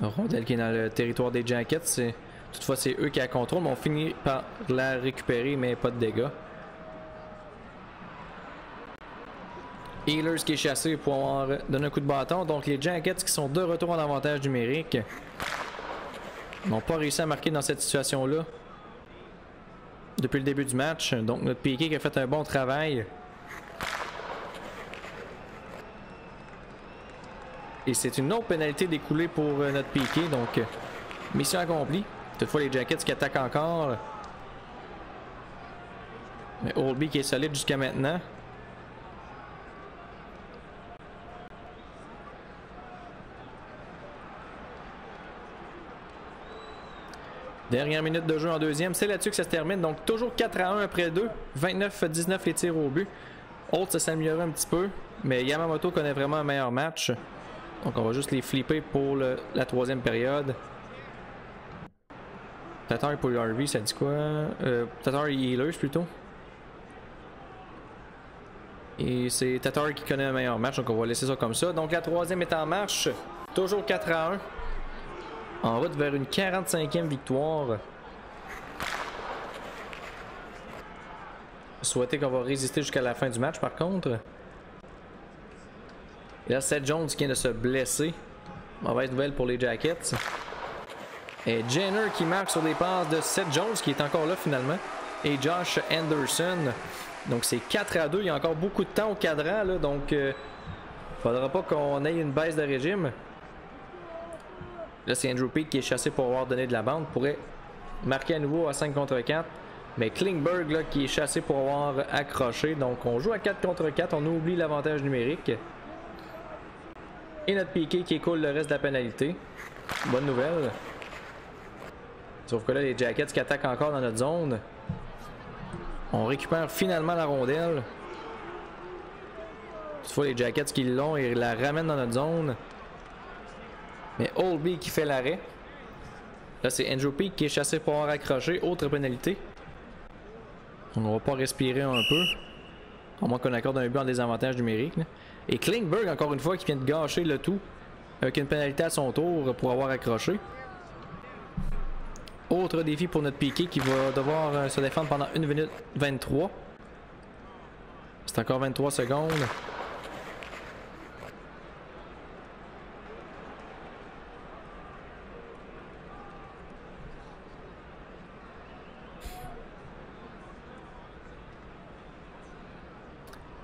Speaker 1: Rondelle qui est dans le territoire des Jackets. Toutefois, c'est eux qui la contrôlent, mais on finit par la récupérer, mais pas de dégâts. Ehlers qui est chassé pour avoir donné un coup de bâton. Donc les Jackets qui sont de retour en avantage numérique n'ont pas réussi à marquer dans cette situation-là depuis le début du match. Donc notre Piqué qui a fait un bon travail. Et c'est une autre pénalité découlée pour notre Piqué. Donc mission accomplie. Toutefois les Jackets qui attaquent encore. Mais Oldby qui est solide jusqu'à maintenant. Dernière minute de jeu en deuxième. C'est là-dessus que ça se termine. Donc toujours 4-1 après 2. 29-19 les tirs au but. Holtz s'est amélioré un petit peu. Mais Yamamoto connaît vraiment un meilleur match. Donc on va juste les flipper pour la troisième période. Tatar pour Harvey, ça dit quoi? Tatar et Ehlers plutôt. Et c'est Tatar qui connaît un meilleur match. Donc on va laisser ça comme ça. Donc la troisième est en marche. Toujours 4-1. En route vers une 45e victoire. Souhaiter qu'on va résister jusqu'à la fin du match par contre. Et là, Seth Jones qui vient de se blesser. Mauvaise nouvelle pour les Jackets. Et Jenner qui marque sur des passes de Seth Jones qui est encore là finalement. Et Josh Anderson. Donc c'est 4-2. Il y a encore beaucoup de temps au cadran. Là, donc faudra pas qu'on ait une baisse de régime. Là, c'est Andrew Peak qui est chassé pour avoir donné de la bande. Pourrait marquer à nouveau à 5 contre 4. Mais Klingberg là, qui est chassé pour avoir accroché. Donc on joue à 4 contre 4. On oublie l'avantage numérique. Et notre Piqué qui écoule le reste de la pénalité. Bonne nouvelle. Sauf que là, les Jackets qui attaquent encore dans notre zone. On récupère finalement la rondelle. Toutefois, les Jackets qui l'ont et la ramènent dans notre zone. Mais Oldby qui fait l'arrêt. Là, c'est Andrew Peak qui est chassé pour avoir accroché. Autre pénalité. On va pas respirer un peu. À moins qu'on accorde un but en désavantage numérique. Là. Et Klingberg, encore une fois, qui vient de gâcher le tout avec une pénalité à son tour pour avoir accroché. Autre défi pour notre Piqué qui va devoir se défendre pendant 1 minute 23. C'est encore 23 secondes.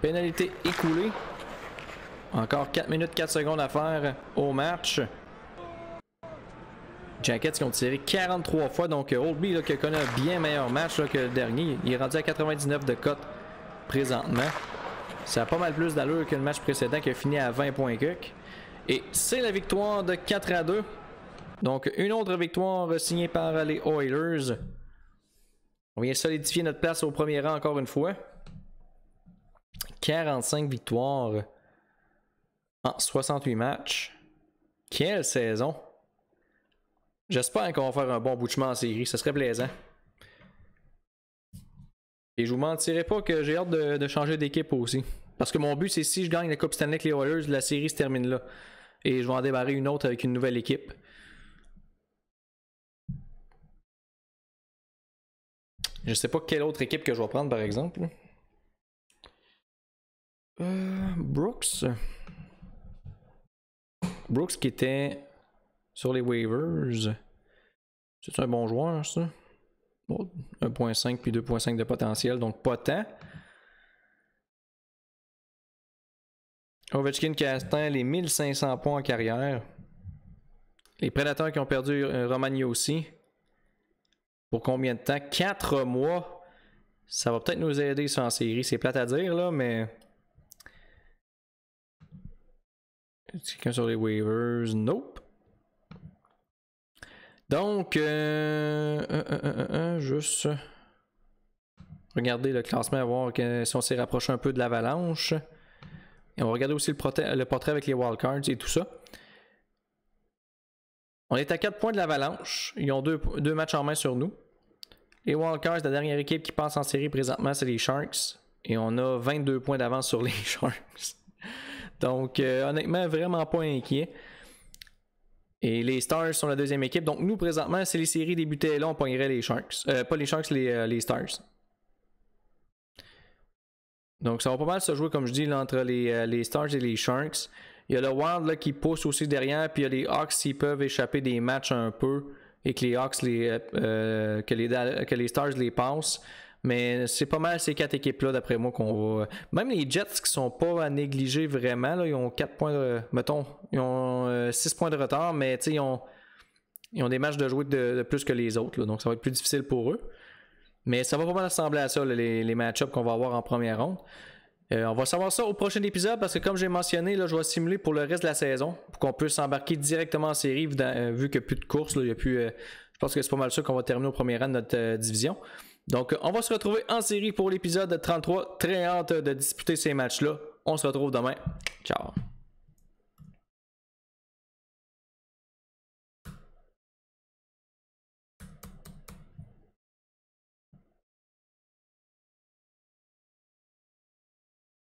Speaker 1: Pénalité écoulée. Encore 4 minutes 4 secondes à faire au match. Jackets qui ont tiré 43 fois. Donc Oldby là, qui connaît un bien meilleur match là, que le dernier. Il est rendu à 99 de cote présentement. Ça a pas mal plus d'allure que le match précédent qui a fini à 20 points cuc. Et c'est la victoire de 4-2. Donc une autre victoire signée par les Oilers. On vient solidifier notre place au premier rang encore une fois. 45 victoires en 68 matchs. Quelle saison! J'espère qu'on va faire un bon bout de chemin en série, ça serait plaisant. Et je vous mentirai pas que j'ai hâte de changer d'équipe aussi. Parce que mon but c'est si je gagne la Coupe Stanley avec les Oilers, la série se termine là. Et je vais en démarrer une autre avec une nouvelle équipe. Je sais pas quelle autre équipe que je vais prendre par exemple. Brooks. Brooks qui était sur les waivers. C'est un bon joueur ça. Bon, 1.5 puis 2.5 de potentiel, donc pas tant. Ovechkin qui a atteint les 1500 points en carrière. Les Prédateurs qui ont perdu Romagny aussi. Pour combien de temps? 4 mois. Ça va peut-être nous aider ça en série. C'est plate à dire là, mais... Quelqu'un sur les waivers? Nope. Donc, juste regarder le classement, voir si on s'est rapproché un peu de l'Avalanche. Et on va regarder aussi le portrait avec les wildcards et tout ça. On est à 4 points de l'Avalanche. Ils ont deux matchs en main sur nous. Les wildcards, la dernière équipe qui passe en série présentement, c'est les Sharks. Et on a 22 points d'avance sur les Sharks. Donc, honnêtement, vraiment pas inquiet. Et les Stars sont la deuxième équipe. Donc, nous, présentement, si les séries débutaient là, on pognerait les Sharks. Pas les Sharks, les Stars. Donc, ça va pas mal se jouer, comme je dis, là, entre les Stars et les Sharks. Il y a le Wild là, qui pousse aussi derrière. Puis, il y a les Hawks qui peuvent échapper des matchs un peu. Et que les Hawks, que les Stars les passent. Mais c'est pas mal ces 4 équipes-là, d'après moi, qu'on va... Même les Jets qui sont pas à négliger vraiment, là, ils ont 4 points de... Mettons, ils ont 6 points de retard, mais ils ont des matchs de jouer de plus que les autres, là, donc ça va être plus difficile pour eux. Mais ça va pas mal ressembler à ça, là, les match-ups qu'on va avoir en première ronde. On va savoir ça au prochain épisode, parce que comme j'ai mentionné, là, je vais simuler pour le reste de la saison, pour qu'on puisse embarquer directement en série, vu qu'il n'y a plus de course, là, il y a plus... je pense que c'est pas mal sûr qu'on va terminer au premier rang de notre division. Donc, on va se retrouver en série pour l'épisode 33. Très hâte de disputer ces matchs-là. On se retrouve demain. Ciao.